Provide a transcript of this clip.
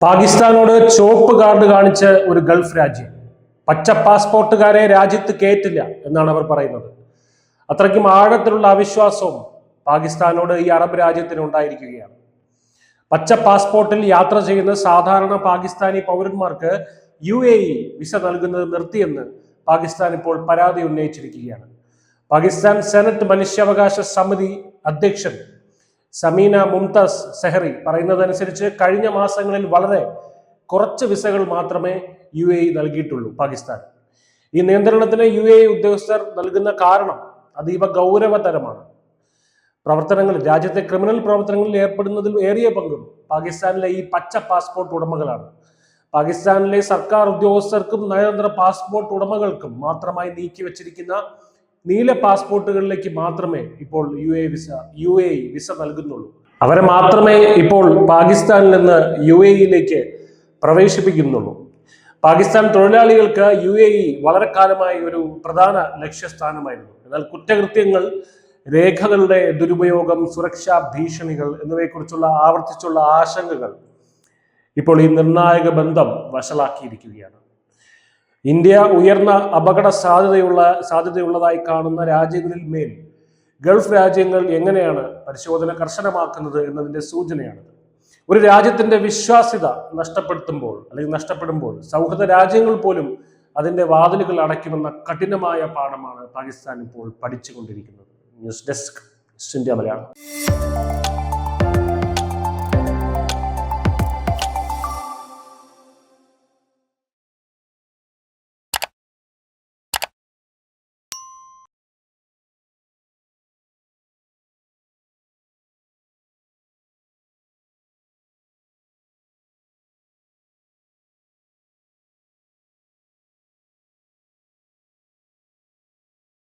പാകിസ്ഥാനോട് ചുവപ്പ് കാർഡ് കാണിച്ച ഒരു ഗൾഫ് രാജ്യം പച്ച പാസ്പോർട്ടുകാരെ രാജ്യത്ത് കയറ്റില്ല എന്നാണ് അവർ പറയുന്നത്. അത്രയ്ക്കും ആഴത്തിലുള്ള അവിശ്വാസവും പാകിസ്ഥാനോട് ഈ അറബ് രാജ്യത്തിന് ഉണ്ടായിരിക്കുകയാണ്. പച്ച പാസ്പോർട്ടിൽ യാത്ര ചെയ്യുന്ന സാധാരണ പാകിസ്ഥാനി പൗരന്മാർക്ക് UAE വിസ നൽകുന്നത് നിർത്തിയെന്ന് പാകിസ്ഥാൻ ഇപ്പോൾ പരാതി ഉന്നയിച്ചിരിക്കുകയാണ്. പാകിസ്ഥാൻ സെനറ്റ് മനുഷ്യാവകാശ സമിതി അധ്യക്ഷൻ സമീന മുംതാസ് സെഹറി പറയുന്നതനുസരിച്ച് കഴിഞ്ഞ മാസങ്ങളിൽ വളരെ കുറച്ച് വിസകൾ മാത്രമേ UAE നൽകിയിട്ടുള്ളൂ പാകിസ്ഥാൻ. ഈ നിയന്ത്രണത്തിന് UAE ഉദ്യോഗസ്ഥർ നൽകുന്ന കാരണം അതീവ ഗൗരവതരമാണ്. രാജ്യത്തെ ക്രിമിനൽ പ്രവർത്തനങ്ങളിൽ ഏർപ്പെടുന്നതിൽ ഏറിയ പങ്കും പാകിസ്ഥാനിലെ ഈ പച്ച പാസ്പോർട്ട് ഉടമകളാണ്. പാകിസ്ഥാനിലെ സർക്കാർ ഉദ്യോഗസ്ഥർക്കും നയതന്ത്ര പാസ്പോർട്ട് ഉടമകൾക്കും മാത്രമായി നീക്കി വെച്ചിരിക്കുന്ന നീല പാസ്പോർട്ടുകളിലേക്ക് മാത്രമേ ഇപ്പോൾ UAE വിസ നൽകുന്നുള്ളൂ. അവരെ മാത്രമേ ഇപ്പോൾ പാകിസ്ഥാനിൽ നിന്ന് UAE പ്രവേശിപ്പിക്കുന്നുള്ളൂ. പാകിസ്ഥാൻ തൊഴിലാളികൾക്ക് UAE വളരെ കാലമായി ഒരു പ്രധാന ലക്ഷ്യസ്ഥാനമായിരുന്നു. എന്നാൽ കുറ്റകൃത്യങ്ങൾ, രേഖകളുടെ ദുരുപയോഗം, സുരക്ഷാ ഭീഷണികൾ എന്നിവയെക്കുറിച്ചുള്ള ആവർത്തിച്ചുള്ള ആശങ്കകൾ ഇപ്പോൾ ഈ നിർണായക ബന്ധം വഷളാക്കിയിരിക്കുകയാണ്. ഇന്ത്യ ഉയർന്ന അപകട സാധ്യതയുള്ളതായി കാണുന്ന രാജ്യങ്ങളിൽ മേൽ ഗൾഫ് രാജ്യങ്ങൾ എങ്ങനെയാണ് പരിശോധന കർശനമാക്കുന്നത് എന്നതിന്റെ സൂചനയാണ്. ഒരു രാജ്യത്തിന്റെ വിശ്വാസ്യത നഷ്ടപ്പെടുമ്പോൾ സൗഹൃദ രാജ്യങ്ങൾ പോലും അതിന്റെ വാതിലുകൾ അടയ്ക്കുമെന്ന കഠിനമായ പാഠമാണ് പാകിസ്ഥാൻ ഇപ്പോൾ പഠിച്ചുകൊണ്ടിരിക്കുന്നത്. News desk, India Malayalam.